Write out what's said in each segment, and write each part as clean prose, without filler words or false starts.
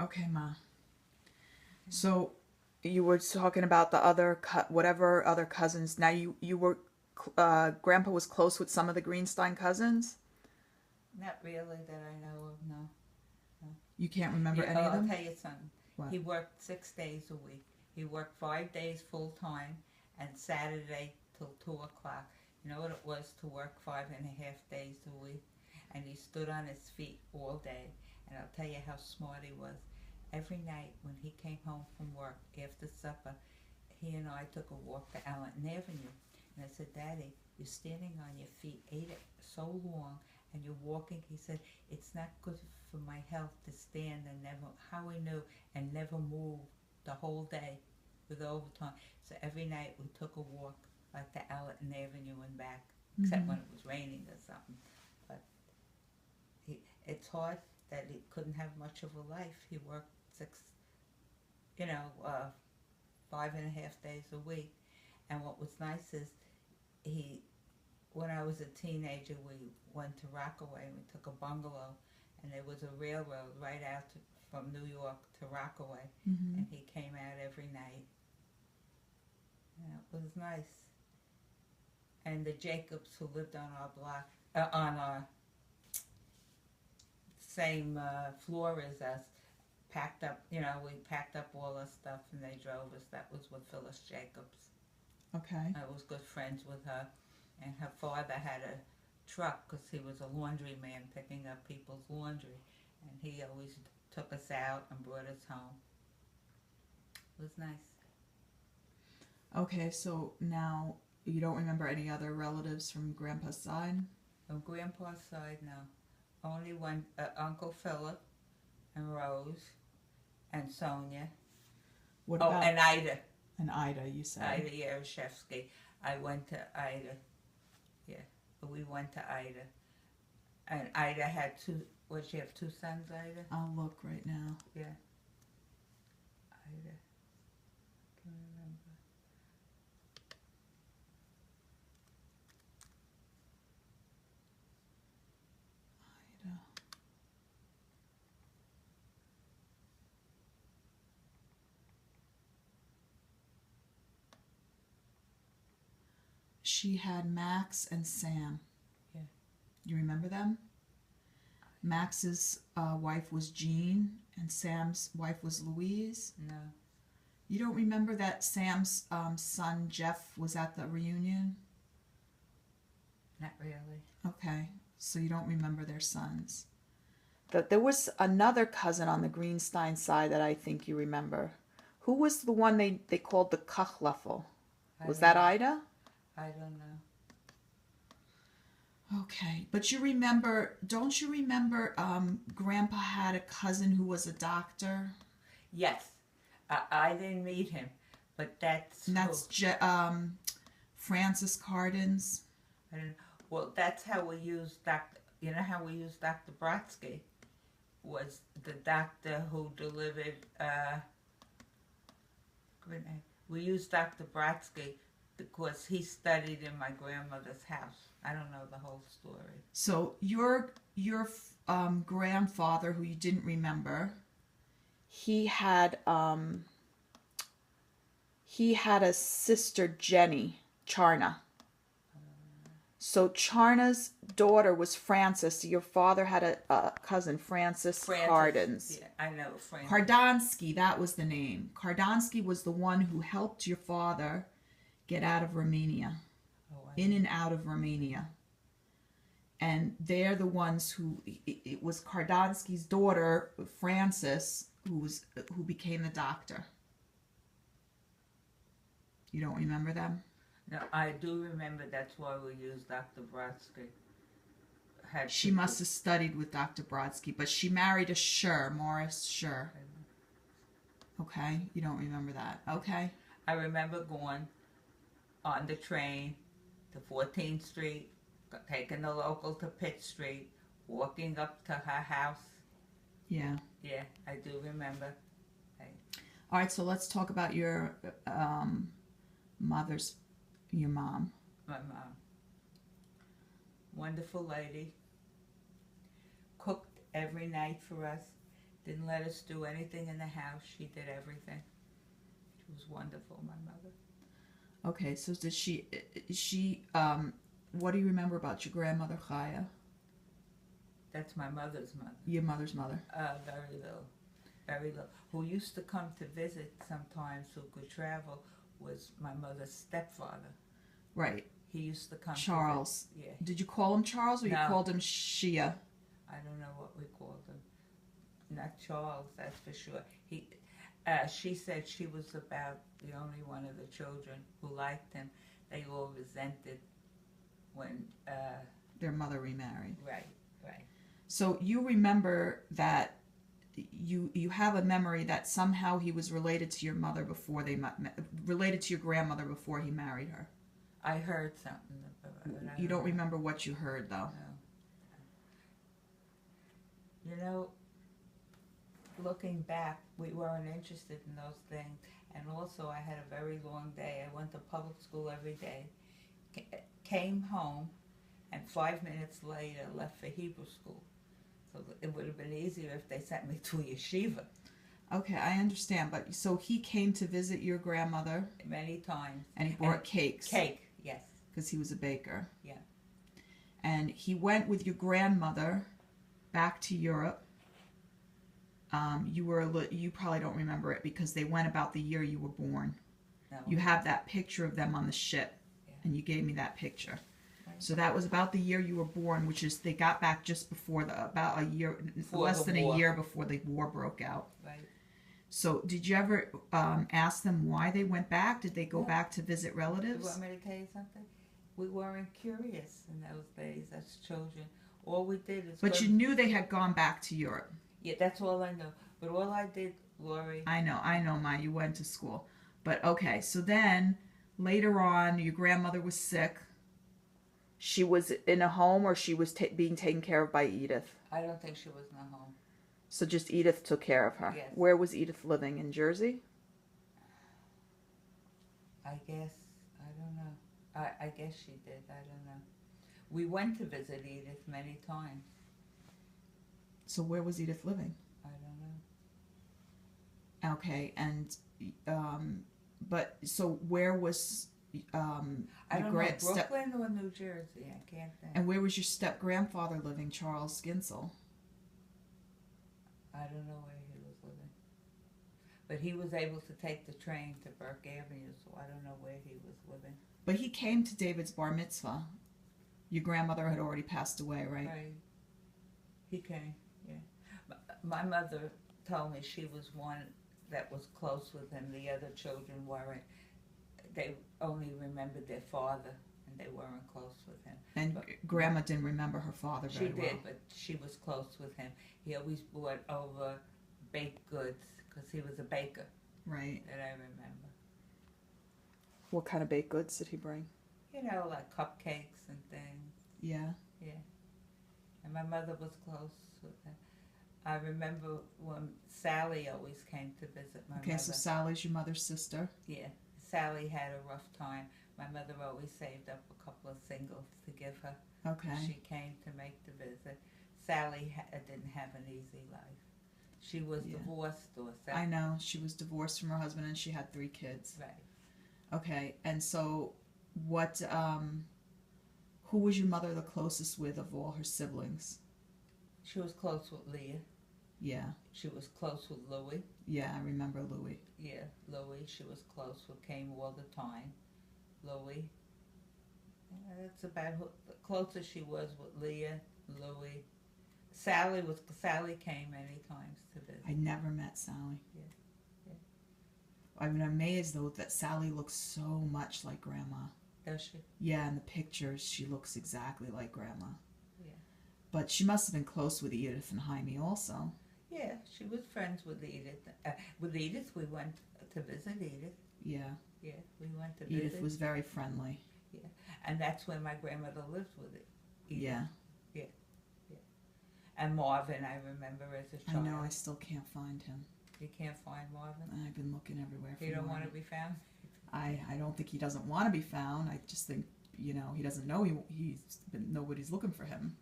Okay, Ma. So you were talking about the other whatever other cousins. Now you were Grandpa was close with some of the Greenstein cousins. Not really that I know of. No. No. You can't remember any of them? I'll tell you something. What? He worked 6 days a week. He worked 5 days full time and Saturday till 2 o'clock. You know what it was to work 5.5 days a week? And he stood on his feet all day. And I'll tell you how smart he was. Every night when he came home from work after supper, he and I took a walk to Allenton Avenue. And I said, Daddy, you're standing on your feet so long and you're walking. He said, it's not good for my health to stand and never, how he knew, and never move the whole day with overtime. So every night we took a walk like to Allenton Avenue and back, except when it was raining or something. But it's hard that he couldn't have much of a life. He worked 5.5 days a week. And what was nice is when I was a teenager, we went to Rockaway and we took a bungalow, and there was a railroad right out from New York to Rockaway, and he came out every night. And it was nice. And the Jacobs, who lived on our block, on our same floor as us, packed up, we packed up all our stuff and they drove us. That was with Phyllis Jacobs. Okay. I was good friends with her. And her father had a truck because he was a laundry man picking up people's laundry. And he always took us out and brought us home. It was nice. Okay, so now you don't remember any other relatives from Grandpa's side? From Grandpa's side, no. Only one, Uncle Philip and Rose and Sonia. What about? And Ida. And Ida, you said. Ida Yereshefsky. I went to Ida. Yeah, we went to Ida. And Ida had two, what, she have 2 sons, Ida? I'll look right now. Yeah. Ida. I can't remember. Ida. She had Max and Sam. Yeah. You remember them? Max's wife was Jean, and Sam's wife was Louise. No. You don't remember that Sam's son Jeff was at the reunion? Not really. Okay, so you don't remember their sons. There was another cousin on the Greenstein side that I think you remember. Who was the one they called the Kachleffel? Was that Ida? I don't know. Okay, but don't you remember Grandpa had a cousin who was a doctor? Yes. I didn't meet him, but that's Francis Kardons. I don't know. Well, that's how we used Dr. You know how we used Dr. Brodsky? Was the doctor who delivered, we used Dr. Brodsky because he studied in my grandmother's house. I don't know the whole story. So your grandfather, who you didn't remember, he had a sister, Jenny Charna. So Charna's daughter was Frances. Your father had a cousin, Francis Kardons. Yeah, I know Francis. Kardonsky, that was the name. Kardonsky was the one who helped your father get out of Romania, in and out of Romania. And they're the ones who, it was Kardonsky's daughter, Frances, who became the doctor. You don't remember them? No, I do remember. That's why we used Dr. Brodsky. She must have studied with Dr. Brodsky, but she married a Schur, Morris Schur. Okay, you don't remember that. Okay. I remember going on the train to 14th Street, taking the local to Pitt Street, walking up to her house. Yeah. Yeah, I do remember. All right, so let's talk about your mom. My mom. Wonderful lady. Cooked every night for us. Didn't let us do anything in the house. She did everything. She was wonderful, my mother. Okay, so did she, what do you remember about your grandmother, Chaya? That's my mother's mother. Your mother's mother? Very little. Very little. Who used to come to visit sometimes, who could travel, was my mother's stepfather. Right. He used to come. Charles. Yeah. Did you call him Charles or you called him Shia? I don't know what we called him. Not Charles, that's for sure. She said she was about the only one of the children who liked him. They all resented when their mother remarried. Right, right. So you remember that you have a memory that somehow he was related to your mother before they related to your grandmother before he married her. I heard something about it. You don't remember what you heard though. No. You know, looking back, we weren't interested in those things, and also I had a very long day. I went to public school every day, came home, and 5 minutes later left for Hebrew school. So it would have been easier if they sent me to a yeshiva. Okay, I understand, but so he came to visit your grandmother many times, and he brought cakes. Cake, yes, because he was a baker. Yeah, and he went with your grandmother back to Europe. You probably don't remember it because they went about the year you were born. No. You have that picture of them on the ship, and you gave me that picture. Right. So that was about the year you were born, which is they got back just before about a year, less than a year before the war broke out. Right. So did you ever ask them why they went back? Did they go back to visit relatives? You want me to tell you something? We weren't curious in those days as children. All we did is. But you knew they had gone back to Europe. Yeah, that's all I know. But all I did, Lori. I know, Ma. You went to school. But okay, so then later on, your grandmother was sick. She was in a home or she was being taken care of by Edith? I don't think she was in a home. So just Edith took care of her? Yes. Where was Edith living? In Jersey? I guess. I don't know. I guess she did. I don't know. We went to visit Edith many times. So where was Edith living? I don't know. Okay, and but so where was I don't know, Brooklyn or New Jersey? I can't think. And where was your step grandfather living, Charles Gincel? I don't know where he was living, but he was able to take the train to Burke Avenue, so I don't know where he was living. But he came to David's bar mitzvah. Your grandmother had already passed away, right? Right. He came. Yeah. My mother told me she was one that was close with him. The other children weren't. They only remembered their father, and they weren't close with him. And Grandma didn't remember her father very well. She did, but she was close with him. He always brought over baked goods, because he was a baker. Right. That I remember. What kind of baked goods did he bring? You know, like cupcakes and things. Yeah. Yeah. And my mother was close with him. I remember when Sally always came to visit my mother. Okay, so Sally's your mother's sister. Yeah. Sally had a rough time. My mother always saved up a couple of singles to give her. Okay. She came to make the visit. Sally didn't have an easy life. She was divorced or something. I know. She was divorced from her husband and she had 3 kids. Right. Okay, and so what, who was your mother the closest with of all her siblings? She was close with Leah. Yeah. She was close with Louie. Yeah, I remember Louie. Yeah, Louie. She was close with, came all the time. Louie. That's about who, the closest she was with Leah, Louie. Sally came many times to visit. I never met Sally. Yeah. I'm amazed though that Sally looks so much like Grandma. Does she? Yeah, in the pictures she looks exactly like Grandma. Yeah. But she must have been close with Edith and Jaime also. Yeah, she was friends with Edith. With Edith, we went to visit Edith. Yeah. Yeah, we went to visit. Edith was very friendly. Yeah, and that's when my grandmother lived with it. Edith. Yeah. Yeah. Yeah. And Marvin, I remember as a child. I know, I still can't find him. You can't find Marvin? I've been looking everywhere for He don't Marvin. want to be found? I don't think he doesn't want to be found. I just think, he doesn't know nobody's looking for him.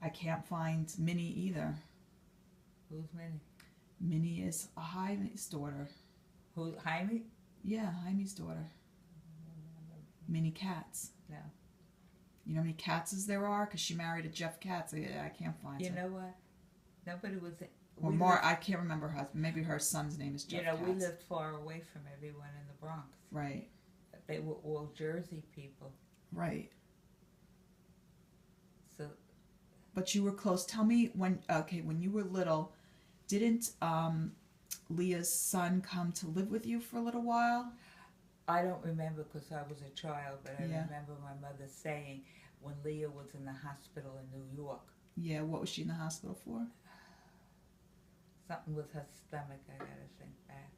I can't find Minnie either. Who's Minnie? Minnie is Jaime's daughter. Who, Jaime? Yeah, Jaime's daughter. Minnie Katz. No. You know how many Katzes there are? Because she married a Jeff Katz. I can't find her. You know what? Nobody was... Or more, I can't remember her husband. Maybe her son's name is Jeff Katz. We lived far away from everyone in the Bronx. Right. They were all Jersey people. Right. So... But you were close. Tell me when you were little, didn't Leah's son come to live with you for a little while? I don't remember because I was a child, but I remember my mother saying when Leah was in the hospital in New York. Yeah, what was she in the hospital for? Something with her stomach, I gotta think back.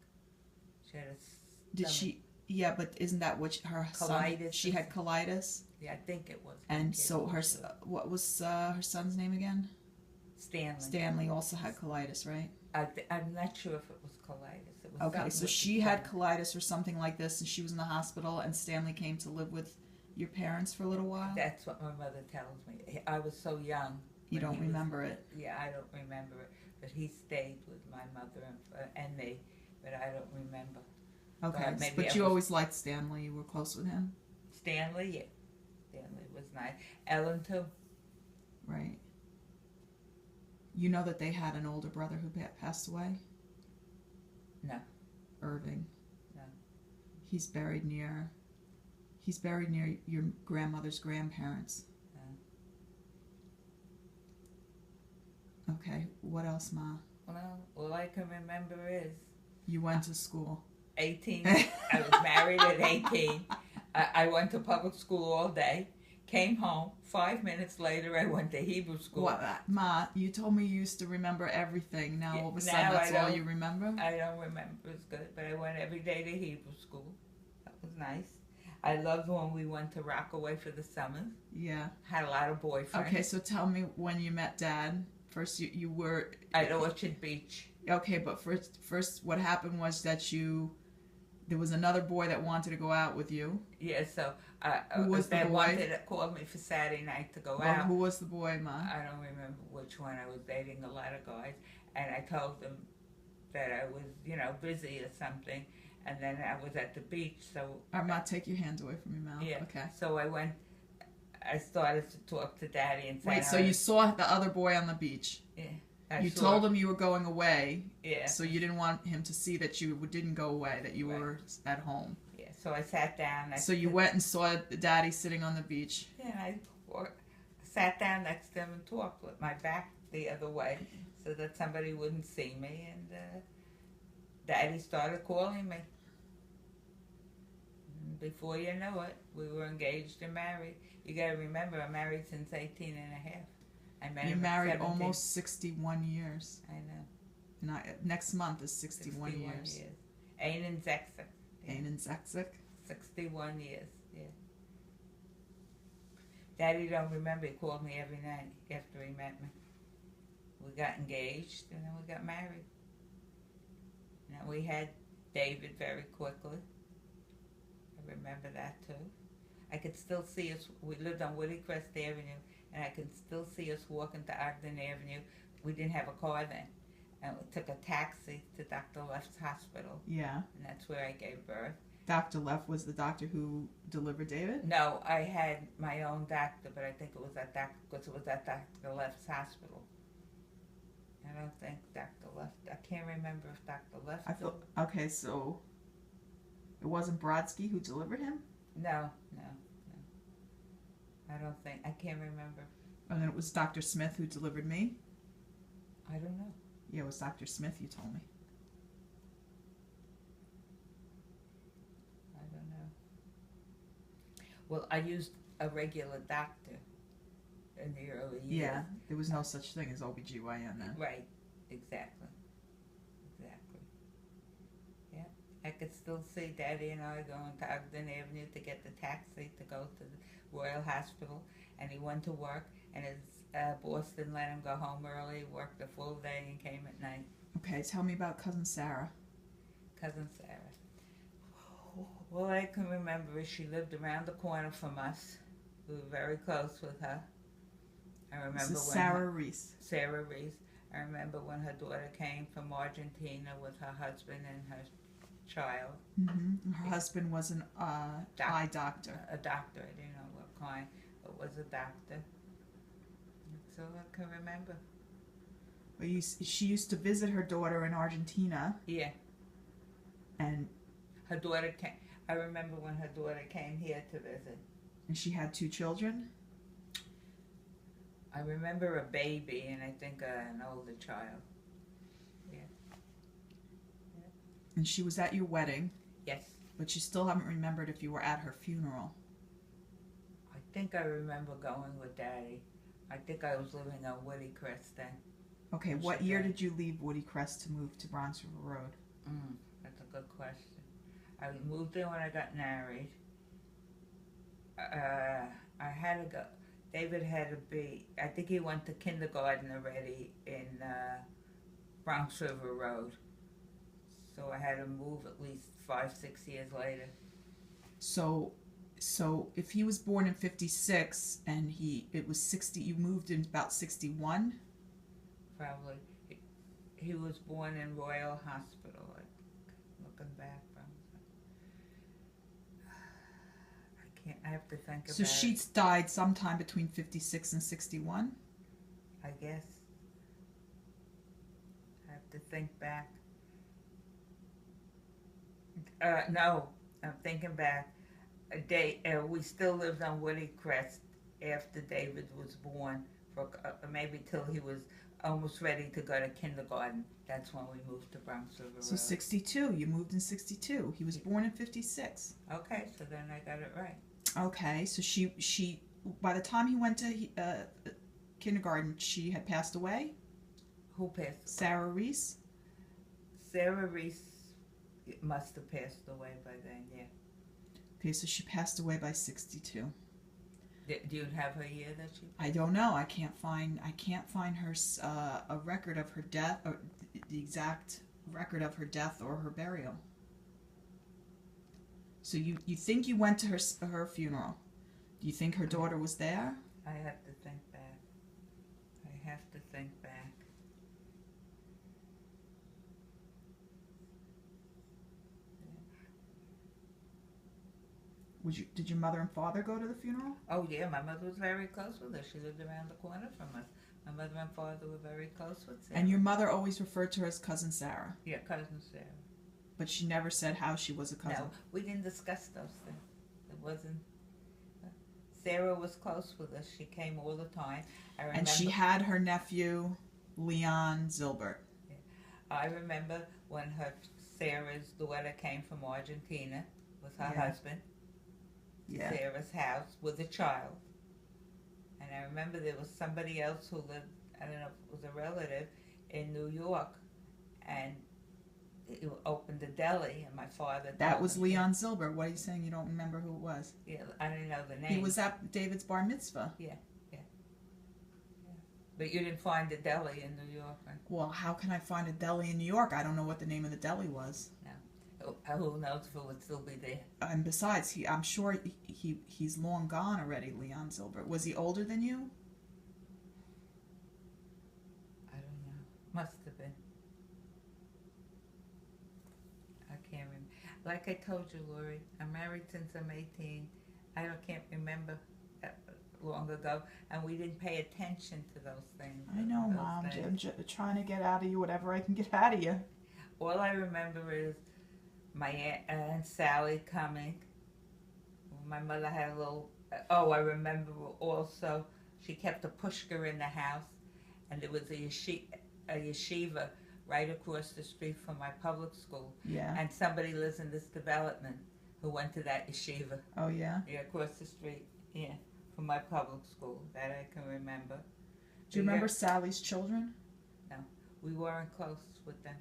She had a stomach. Did she? Yeah, but isn't that what her colitis son? She had colitis. Yeah, I think it was. And so what was her son's name again? Stanley. Stanley also had colitis, right? I'm not sure if it was colitis. It was okay, so she had colitis or something like this, and she was in the hospital, and Stanley came to live with your parents for a little while? That's what my mother tells me. I was so young. You don't remember it? Yeah, I don't remember it. But he stayed with my mother and me, but I don't remember. Okay, but you always liked Stanley. You were close with him? Stanley, yeah. Stanley was nice. Ellen, too. Right. You know that they had an older brother who passed away? No. Irving. No. He's buried near your grandmother's grandparents. No. Okay, what else, Ma? Well, all I can remember is... You went to school. 18. I was married at 18. I went to public school all day. Came home. 5 minutes later, I went to Hebrew school. What, Ma, you told me you used to remember everything. Now, all of a sudden, that's all you remember? I don't remember as good, but I went every day to Hebrew school. That was nice. I loved when we went to Rockaway for the summers. Yeah. Had a lot of boyfriends. Okay, so tell me when you met Dad. First, you were... At Orchard Beach. Okay, but first what happened was that there was another boy that wanted to go out with you. Yeah, so... who was the boy? Called me for Saturday night to go out. Who was the boy, Ma? I don't remember which one. I was dating a lot of guys. And I told them that I was, busy or something. And then I was at the beach, so... Ma, take your hands away from your mouth. Yeah. Okay. So I started to talk to Daddy and say... Wait, so you saw the other boy on the beach? Yeah. You told him you were going away. Yeah. So you didn't want him to see that you didn't go away, that you were at home. Yeah, so I sat down. So you went and saw Daddy sitting on the beach. Yeah, I sat down next to him and talked with my back the other way so that somebody wouldn't see me. And Daddy started calling me. And before you know it, we were engaged and married. You got to remember, I'm married since 18 and a half. I met You're him married at 17. almost 61 years. I know. And next month is 61 years. Einen Sechser. Einen Sechser? 61 years, yeah. Daddy don't remember. He called me every night after he met me. We got engaged and then we got married. Now we had David very quickly. I remember that too. I could still see us. We lived on Woodcrest Avenue, and I can still see us walking to Ogden Avenue. We didn't have a car then, and we took a taxi to Dr. Left's hospital. Yeah. And that's where I gave birth. Dr. Left was the doctor who delivered David? No, I had my own doctor, but I think it was at because it was at Dr. Left's hospital. I don't think Dr. Left. I can't remember if Dr. Left. Okay, so it wasn't Brodsky who delivered him? No. I don't think. I can't remember. And then it was Dr. Smith who delivered me? I don't know. Yeah, it was Dr. Smith, you told me. I don't know. Well, I used a regular doctor in the early years. Yeah, there was no such thing as OBGYN then. Right, exactly. Yeah, I could still see Daddy and I going to Ogden Avenue to get the taxi to go to the Royal Hospital, and he went to work, and his boss didn't let him go home early, worked a full day and came at night. Okay, tell me about Cousin Sarah. Cousin Sarah. All I can remember is she lived around the corner from us. We were very close with her. I remember this is Sarah Reis. Sarah Reis. I remember when her daughter came from Argentina with her husband and her child. Mm-hmm. Her husband was an eye doctor. A doctor, I didn't know what kind, but was a doctor. That's all I can remember. But she used to visit her daughter in Argentina. Yeah. And her daughter came. I remember when her daughter came here to visit. And she had 2 children? I remember a baby and I think an older child. Yeah. And she was at your wedding? Yes. But you still haven't remembered if you were at her funeral. I think I remember going with Daddy. I think I was living on Woody Crest then. Okay, what year did you leave Woody Crest to move to Bronx River Road? That's a good question. I moved there when I got married. I had to go. David had to be, I think he went to kindergarten already in Bronx River Road. So I had to move at least 5-6 years later. So if he was born in 56 and it was 60, you moved in about 61? Probably. He was born in Royal Hospital, looking back from. I have to think about it. So she died sometime between 56 and 61? I guess. I have to think back. No, I'm thinking back. We still lived on Woody Crest after David was born, for maybe till he was almost ready to go to kindergarten. That's when we moved to Bronx River Road. So 62, you moved in 62. He was born in 56. Okay, so then I got it right. Okay, so she by the time he went to kindergarten, she had passed away? Who passed away? Sarah Reis? Sarah Reis must have passed away by then, yeah. Okay, so she passed away by 62. Do you have her year that she passed? I don't know. I can't find her a record of her death, or the exact record of her death or her burial. So you think you went to her funeral? Do you think her daughter was there? I have to think back. Did your mother and father go to the funeral? Oh yeah, my mother was very close with her. She lived around the corner from us. My mother and father were very close with Sarah. And your mother always referred to her as Cousin Sarah? Yeah, Cousin Sarah. But she never said how she was a cousin? No, we didn't discuss those things. It wasn't... Sarah was close with us. She came all the time. I remember, and she had her nephew, Leon Zilbert. Yeah. I remember when Sarah's daughter came from Argentina with her husband. Yeah. Sarah's house with a child. And I remember there was somebody else who lived, I don't know if it was a relative, in New York. And it opened a deli, and my father... That was Leon Zilbert. What are you saying? You don't remember who it was? Yeah, I didn't know the name. He was at David's bar mitzvah. Yeah. But you didn't find a deli in New York, right? Well, how can I find a deli in New York? I don't know what the name of the deli was. No. Who knows if it would still be there? And besides, I'm sure he's long gone already, Leon Zilbert. Was he older than you? I don't know. Must have been. I can't remember. Like I told you, Lori, I'm married since I'm 18. I can't remember long ago, and we didn't pay attention to those things. I know, Mom. I'm just trying to get out of you whatever I can get out of you. All I remember is my Aunt Sally coming. My mother had a little... I remember also she kept a pushka in the house, and there was a yeshiva right across the street from my public school. Yeah. And somebody lives in this development who went to that yeshiva. Oh, yeah? Yeah, across the street. Yeah. From my public school, that I can remember. Do you remember Sally's children? No, we weren't close with them.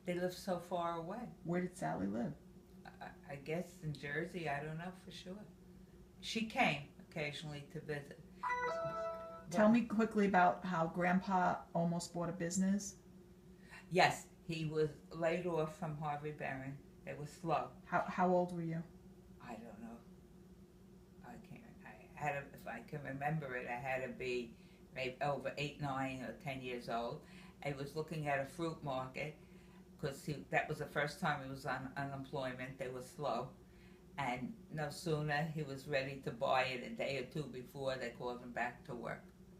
They lived so far away. Where did Sally live? I guess in Jersey, I don't know for sure. She came occasionally to visit. Tell me quickly about how Grandpa almost bought a business. Yes, he was laid off from Harvey Barron. It was slow. How old were you? I don't know. If I can remember it, I had to be maybe over 8, 9, or 10 years old. He was looking at a fruit market because that was the first time he was on unemployment. They were slow. And no sooner he was ready to buy it, a day or two before, they called him back to work.